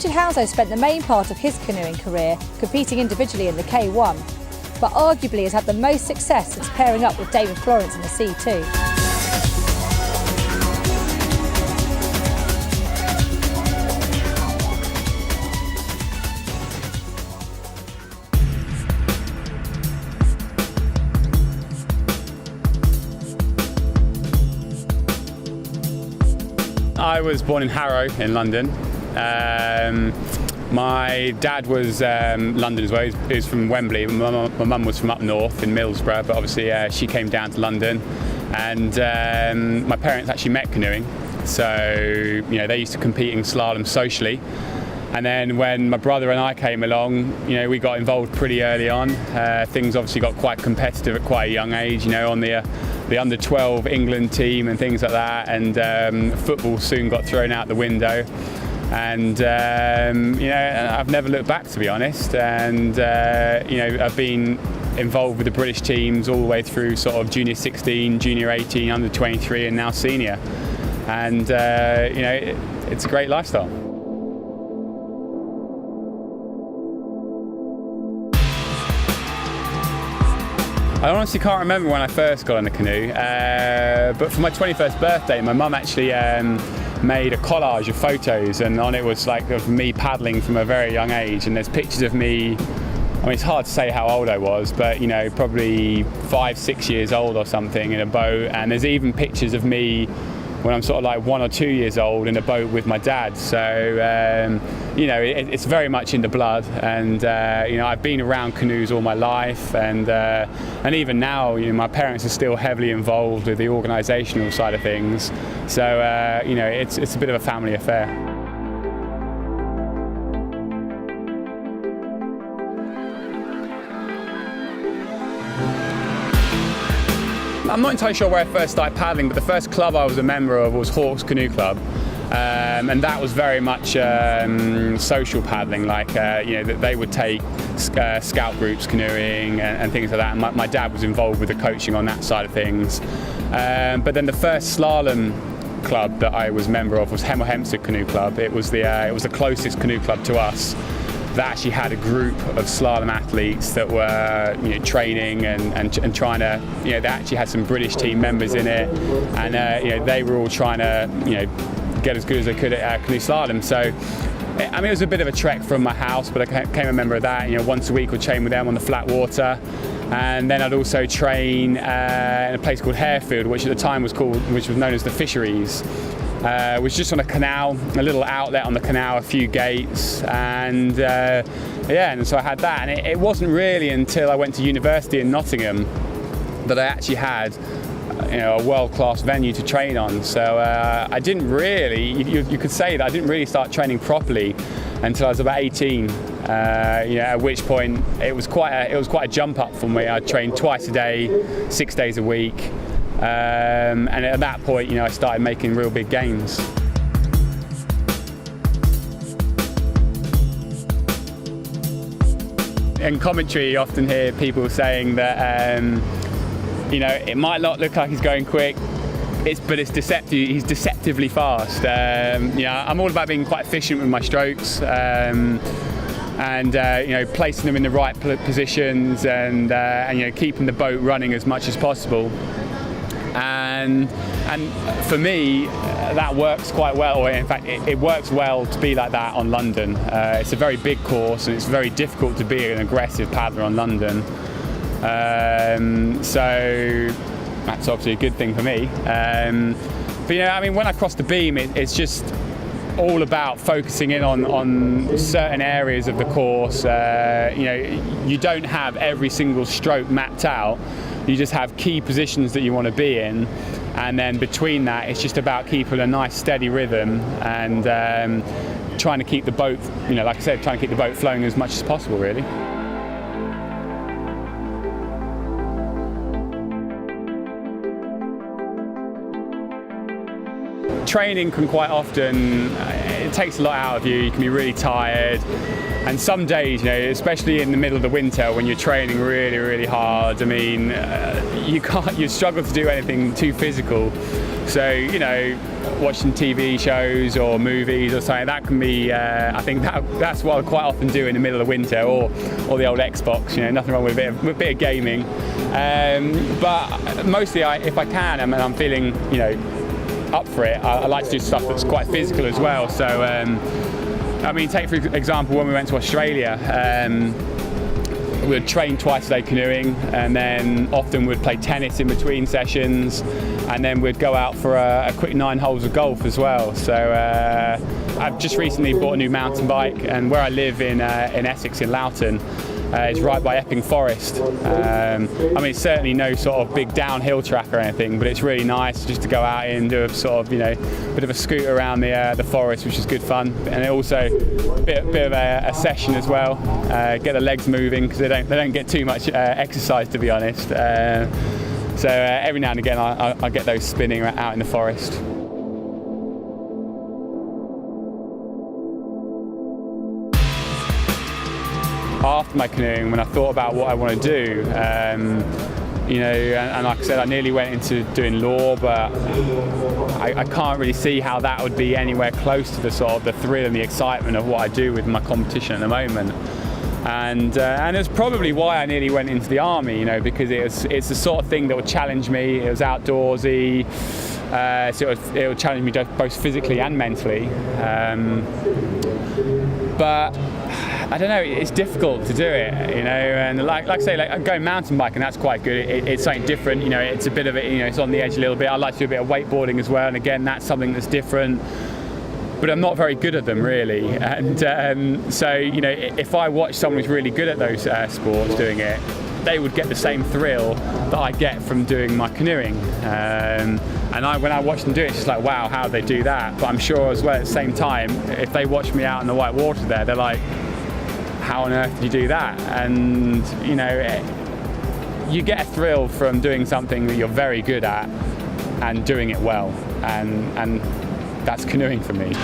Richard Hounslow spent the main part of his canoeing career competing individually in the K1, but arguably has had the most success since pairing up with David Florence in the C2. I was born in Harrow in London. My dad was London as well. He was from Wembley. My mum was from up north in Middlesbrough, but obviously she came down to London, and my parents actually met canoeing. So they used to compete in slalom socially. And then when my brother and I came along, we got involved pretty early on. Things obviously got quite competitive at quite a young age, on the under 12 England team and things like that. And football soon got thrown out the window. And I've never looked back, to be honest. And I've been involved with the British teams all the way through sort of junior 16, junior 18, under 23, and now senior. And it's a great lifestyle. I honestly can't remember when I first got on a canoe, but for my 21st birthday, my mum actually made a collage of photos, and on it was like of me paddling from a very young age, and there's pictures of me. I mean, it's hard to say how old I was, but probably 5-6 years old or something in a boat, and there's even pictures of me when I'm sort of like 1 or 2 years old in a boat with my dad. So it's very much in the blood, and I've been around canoes all my life, and even now my parents are still heavily involved with the organisational side of things. So it's a bit of a family affair. I'm not entirely sure where I first started paddling, but the first club I was a member of was Hawks Canoe Club, and that was very much social paddling. Like they would take scout groups canoeing and things like that. And my dad was involved with the coaching on that side of things. But then the first slalom club that I was a member of was Hemel Hempstead Canoe Club. It was the closest canoe club to us that actually had a group of slalom athletes that were training and trying to, they actually had some British team members in it, and they were all trying to get as good as they could at canoe slalom. So I mean, it was a bit of a trek from my house, but I became a member of that. Once a week I'd train with them on the flat water, and then I'd also train in a place called Harefield, which at the time was known as the Fisheries. Was just on a canal, a little outlet on the canal, a few gates, and and so I had that. And it wasn't really until I went to university in Nottingham that I actually had a world-class venue to train on. So I didn't really, you could say that I didn't really start training properly until I was about 18. At which point it was quite a jump up for me. I trained twice a day, 6 days a week. And at that point, I started making real big gains. In commentary, you often hear people saying that, it might not look like he's going quick, but it's deceptive. He's deceptively fast. I'm all about being quite efficient with my strokes. And placing them in the right positions, and keeping the boat running as much as possible. And for me, that works quite well, or in fact it works well to be like that on London. It's a very big course, and it's very difficult to be an aggressive paddler on London, so that's obviously a good thing for me. But when I cross the beam, it's just all about focusing in on certain areas of the course. You don't have every single stroke mapped out. You just have key positions that you want to be in, and then between that, it's just about keeping a nice steady rhythm and trying to keep the boat, like I said, trying to keep the boat flowing as much as possible, really. training can quite often, it takes a lot out of you. You can be really tired. And some days, especially in the middle of the winter when you're training really, really hard, I mean, you struggle to do anything too physical. So, watching TV shows or movies or something, that can be, I think that's what I quite often do in the middle of winter, or the old Xbox, nothing wrong with a bit of gaming. But mostly, if I can, and I'm feeling, up for it, I like to do stuff that's quite physical as well. So, I mean, take for example, when we went to Australia, we'd train twice a day canoeing, and then often we'd play tennis in between sessions, and then we'd go out for a quick 9 holes of golf as well. So I've just recently bought a new mountain bike, and where I live in Essex, in Loughton, it's right by Epping Forest. I mean, it's certainly no sort of big downhill track or anything, but it's really nice just to go out and do a sort of, bit of a scoot around the forest, which is good fun. And also a bit of a session as well. Get the legs moving, because they don't get too much exercise, to be honest. So every now and again, I get those spinning out in the forest. After my canoeing, when I thought about what I want to do, and like I said, I nearly went into doing law, but I can't really see how that would be anywhere close to the sort of the thrill and the excitement of what I do with my competition at the moment. And it's probably why I nearly went into the army, because it's the sort of thing that would challenge me. It was outdoorsy, so it would challenge me both physically and mentally. But I don't know, it's difficult to do it, and like I say, I'm going mountain biking, that's quite good. It's something different, it's a bit of it, it's on the edge a little bit. I like to do a bit of wakeboarding as well, and again, that's something that's different. But I'm not very good at them, really. And so, if I watch someone who's really good at those sports doing it, they would get the same thrill that I get from doing my canoeing. And when I watch them do it, it's just like, wow, how do they do that? But I'm sure as well at the same time, if they watch me out in the white water there, they're like, how on earth did you do that? And, you get a thrill from doing something that you're very good at and doing it well. And that's canoeing for me.